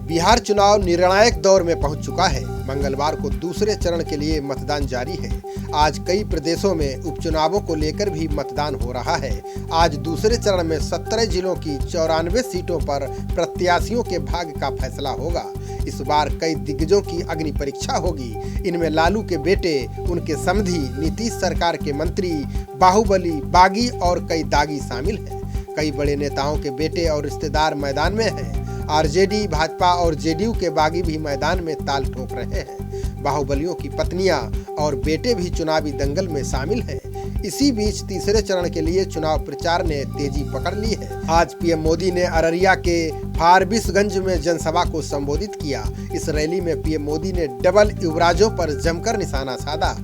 बिहार चुनाव निर्णायक दौर में पहुंच चुका है। मंगलवार को दूसरे चरण के लिए मतदान जारी है। आज कई प्रदेशों में उपचुनावों को लेकर भी मतदान हो रहा है। आज दूसरे चरण में 17 जिलों की 94 सीटों पर प्रत्याशियों के भाग्य का फैसला होगा। इस बार कई दिग्गजों की अग्नि परीक्षा होगी। इनमें लालू के बेटे, उनके समधी, नीतीश सरकार के मंत्री, बाहुबली, बागी और कई दागी शामिल हैं। कई बड़े नेताओं के बेटे और रिश्तेदार मैदान में हैं। आरजेडी, भाजपा और जेडीयू के बागी भी मैदान में ताल ठोक रहे हैं। बाहुबलियों की पत्नियां और बेटे भी चुनावी दंगल में शामिल हैं। इसी बीच तीसरे चरण के लिए चुनाव प्रचार ने तेजी पकड़ ली है। आज पीएम मोदी ने अररिया के फारबिसगंज में जनसभा को संबोधित किया। इस रैली में पीएम मोदी ने डबल युवराजों पर जमकर निशाना साधा।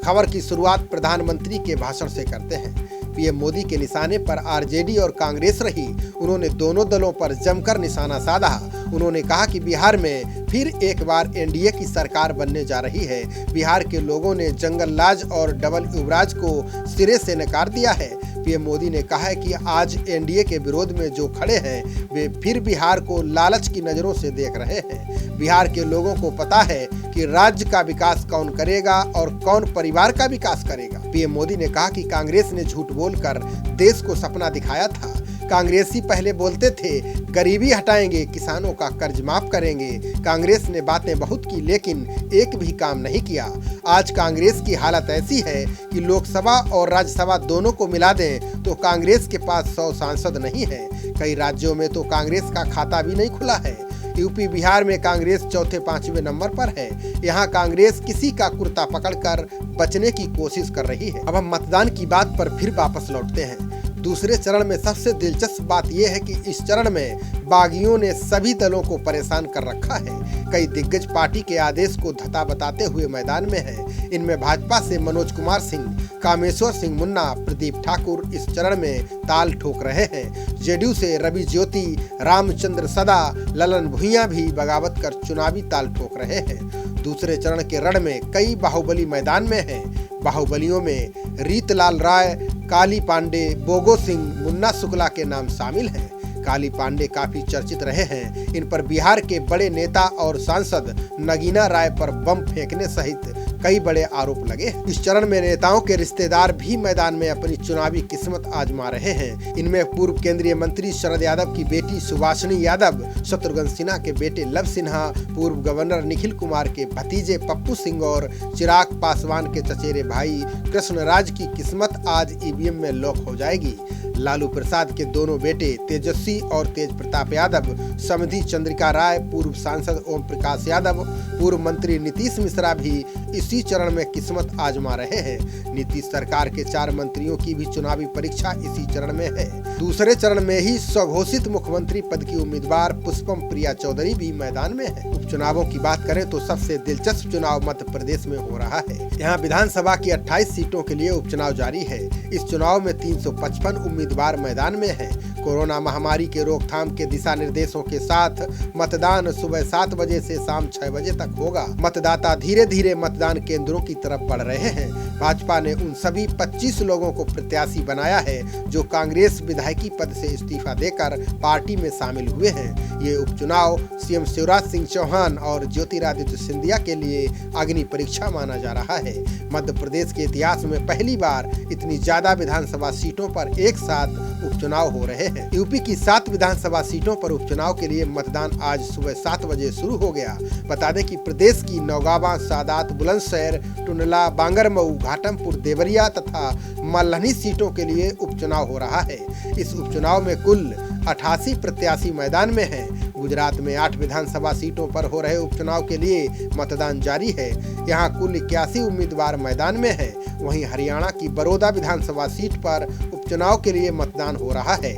खबर की शुरुआत प्रधानमंत्री के भाषण से करते हैं। पीएम मोदी के निशाने पर आरजेडी और कांग्रेस रही। उन्होंने दोनों दलों पर जमकर निशाना साधा। उन्होंने कहा कि बिहार में फिर एक बार एनडीए की सरकार बनने जा रही है। बिहार के लोगों ने जंगल राज और डबल युवराज को सिरे से नकार दिया है। पीएम मोदी ने कहा है कि आज एनडीए के विरोध में जो खड़े हैं वे फिर बिहार को लालच की नजरों से देख रहे हैं। बिहार के लोगों को पता है कि राज्य का विकास कौन करेगा और कौन परिवार का विकास करेगा। पीएम मोदी ने कहा कि कांग्रेस ने झूठ बोलकर देश को सपना दिखाया था। कांग्रेसी पहले बोलते थे गरीबी हटाएंगे, किसानों का कर्ज माफ करेंगे। कांग्रेस ने बातें बहुत की लेकिन एक भी काम नहीं किया। आज कांग्रेस की हालत ऐसी है कि लोकसभा और राज्यसभा दोनों को मिला दें तो कांग्रेस के पास 100 सांसद नहीं है। कई राज्यों में तो कांग्रेस का खाता भी नहीं खुला है। यूपी, बिहार में कांग्रेस चौथे 5वें नंबर पर है। यहाँ कांग्रेस किसी का कुर्ता पकड़कर बचने की कोशिश कर रही है। अब हम मतदान की बात पर फिर वापस लौटते हैं। दूसरे चरण में सबसे दिलचस्प बात यह है कि इस चरण में बागियों ने सभी दलों को परेशान कर रखा है। कई दिग्गज पार्टी के आदेश को धता बताते हुए मैदान में हैं। इनमें भाजपा से मनोज कुमार सिंह, कामेश्वर सिंह मुन्ना, प्रदीप ठाकुर इस चरण में ताल ठोक रहे हैं। जेडीयू से रवि ज्योति, रामचंद्र सदा, ललन भुइयां भी बगावत कर चुनावी ताल ठोक रहे हैं। दूसरे चरण के रण में कई बाहुबली मैदान में हैं। बाहुबलियों में रीतलाल राय, काली पांडे, बोगो सिंह, मुन्ना शुक्ला के नाम शामिल हैं। काली पांडे काफी चर्चित रहे हैं। इन पर बिहार के बड़े नेता और सांसद नगीना राय पर बम फेंकने सहित कई बड़े आरोप लगे। इस चरण में नेताओं के रिश्तेदार भी मैदान में अपनी चुनावी किस्मत आजमा रहे हैं। इनमें पूर्व केंद्रीय मंत्री शरद यादव की बेटी सुभाषिनी यादव, शत्रुघ्न सिन्हा के बेटे लव सिन्हा, पूर्व गवर्नर निखिल कुमार के भतीजे पप्पू सिंह और चिराग पासवान के चचेरे भाई कृष्णराज की किस्मत आज ईवीएम में लॉक हो जाएगी। लालू प्रसाद के दोनों बेटे तेजस्वी और तेज प्रताप यादव, समधी चंद्रिका राय, पूर्व सांसद ओम प्रकाश यादव, पूर्व मंत्री नीतीश मिश्रा भी इसी चरण में किस्मत आजमा रहे हैं। नीतीश सरकार के 4 मंत्रियों की भी चुनावी परीक्षा इसी चरण में है। दूसरे चरण में ही स्वघोषित मुख्यमंत्री पद की उम्मीदवार पुष्पम प्रिया चौधरी भी मैदान में है। उपचुनावों की बात करें तो सबसे दिलचस्प चुनाव मध्य प्रदेश में हो रहा है। यहाँ विधानसभा की 28 सीटों के लिए उपचुनाव जारी है। इस चुनाव में 355 उम्मीदवार मैदान में हैं। कोरोना महामारी के रोकथाम के दिशा निर्देशों के साथ मतदान सुबह 7 बजे से शाम 6 बजे तक होगा। मतदाता धीरे धीरे मतदान केंद्रों की तरफ बढ़ रहे हैं। भाजपा ने उन सभी 25 लोगों को प्रत्याशी बनाया है जो कांग्रेस विधायकी पद से इस्तीफा देकर पार्टी में शामिल हुए हैं। ये उपचुनाव सीएम शिवराज सिंह चौहान और ज्योतिरादित्य सिंधिया के लिए अग्नि परीक्षा माना जा रहा है। मध्य प्रदेश के इतिहास में पहली बार इतनी ज्यादा विधानसभा सीटों पर एक साथ उपचुनाव हो रहे हैं। यूपी की 7 विधानसभा सीटों पर उपचुनाव के लिए मतदान आज सुबह 7 बजे शुरू हो गया। बता दें कि प्रदेश की नौगावा, सादात, बुलंदशहर, टुंडला, बांगरमऊ, घाटमपुर, देवरिया तथा मल्हनी सीटों के लिए उपचुनाव हो रहा है। इस उपचुनाव में कुल 88 प्रत्याशी मैदान में हैं। गुजरात में 8 विधानसभा सीटों पर हो रहे उपचुनाव के लिए मतदान जारी है। यहाँ कुल 81 उम्मीदवार मैदान में हैं। वहीं हरियाणा की बड़ौदा विधानसभा सीट पर उपचुनाव के लिए मतदान हो रहा है।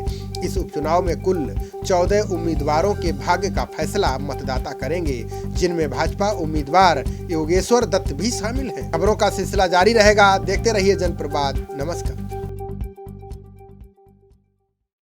इस उपचुनाव में कुल 14 उम्मीदवारों के भाग्य का फैसला मतदाता करेंगे, जिनमें भाजपा उम्मीदवार योगेश्वर दत्त भी शामिल हैं। खबरों का सिलसिला जारी रहेगा। देखते रहिए जनप्रवाद। नमस्कार।